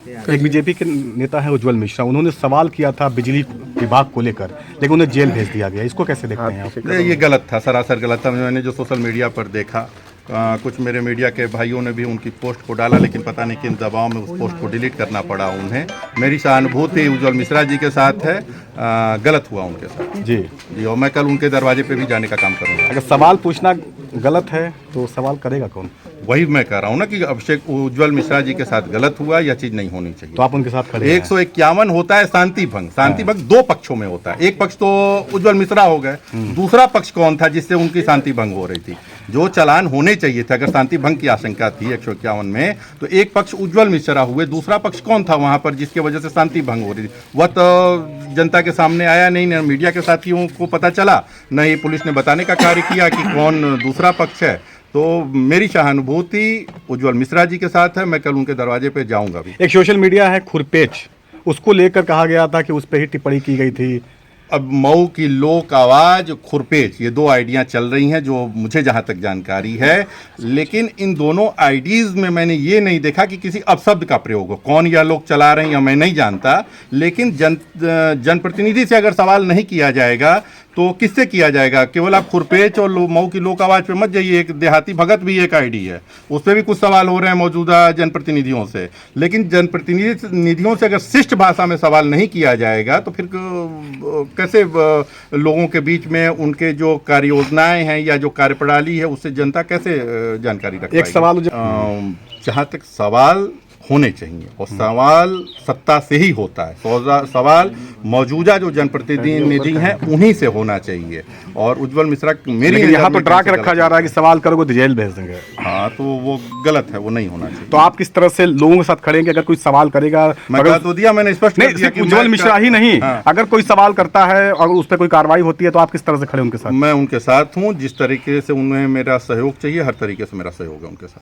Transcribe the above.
एक बीजेपी के नेता है उज्जवल मिश्रा, उन्होंने सवाल किया था बिजली विभाग को लेकर, लेकिन उन्हें जेल भेज दिया गया। इसको कैसे देखते हैं आप? ये गलत था, सरासर गलत था। मैंने जो सोशल मीडिया पर देखा, कुछ मेरे मीडिया के भाइयों ने भी उनकी पोस्ट को डाला, लेकिन पता नहीं किन दबाव में उस पोस्ट को डिलीट करना पड़ा उन्हें। मेरी सहानुभूति उज्जवल मिश्रा जी के साथ है, गलत हुआ उनके साथ जी। और मैं कल उनके दरवाजे पे भी जाने का काम करूँगा। अगर सवाल पूछना गलत है तो सवाल करेगा कौन? वही मैं कह रहा हूँ ना कि अभिषेक उज्जवल मिश्रा जी के साथ गलत हुआ, यह चीज़ नहीं होनी चाहिए। तो आप उनके साथ खड़े हैं? 151 होता है शांति भंग। शांति भंग दो पक्षों में होता है। एक पक्ष तो उज्जवल मिश्रा हो गए, दूसरा पक्ष कौन था जिससे उनकी शांति भंग हो रही थी? जो चालान होने चाहिए थे, अगर शांति भंग की आशंका थी 151 में, तो एक पक्ष उज्जवल मिश्रा हुए, दूसरा पक्ष कौन था वहां पर जिसकी वजह से शांति भंग हो रही थी? वह तो जनता के सामने आया नहीं, न मीडिया के साथियों को पता चला, न ही पुलिस ने बताने का कार्य किया कि कौन दूसरा पक्ष है। तो मेरी सहानुभूति उज्जवल मिश्रा जी के साथ है। मैं कल उनके दरवाजे पे जाऊंगा भी। एक सोशल मीडिया है खुरपेच, उसको लेकर कहा गया था कि उस पर ही टिप्पणी की गई थी। अब मऊ की लोक आवाज, खुरपेच, ये दो आइडियाँ चल रही हैं जो मुझे जहाँ तक जानकारी है, लेकिन इन दोनों आइडियाज़ में मैंने ये नहीं देखा कि किसी अपशब्द का प्रयोग हो। कौन यह लोग चला रहे हैं मैं नहीं जानता, लेकिन जनप्रतिनिधि से अगर सवाल नहीं किया जाएगा तो किससे किया जाएगा? केवल आप खुरपेच और मऊ की लोक आवाज पे मत जाइए। एक देहाती भगत भी एक आईडी है, उस पर भी कुछ सवाल हो रहे हैं मौजूदा जनप्रतिनिधियों से। लेकिन जनप्रतिनिधियों से अगर शिष्ट भाषा में सवाल नहीं किया जाएगा तो फिर कैसे लोगों के बीच में उनके जो कार्य योजनाएं हैं या जो कार्यप्रणाली है उससे जनता कैसे जानकारी रख पाएगी? एक सवाल जहाँ तक सवाल होने चाहिए, और सवाल सत्ता से ही होता है। सवाल मौजूदा जो जनप्रतिनिधि हैं उन्हीं से होना चाहिए। और उज्जवल मिश्रा मेरी यहाँ तो डरा के रखा जा रहा है कि सवाल करोगे तो जेल भेज देंगे। हाँ, तो वो गलत है, वो नहीं होना चाहिए। तो आप किस तरह से लोगों के साथ खड़ेंगे अगर कोई सवाल करेगा? मैं कह तो दिया, मैंने स्पष्ट कर दिया कि उज्जवल मिश्रा ही नहीं, अगर कोई सवाल करता है और उस पर कोई कार्रवाई होती है तो आप किस तरह से खड़े उनके साथ? मैं उनके साथ हूँ। जिस तरीके से उन्हें मेरा सहयोग चाहिए, हर तरीके से मेरा सहयोग है उनके साथ।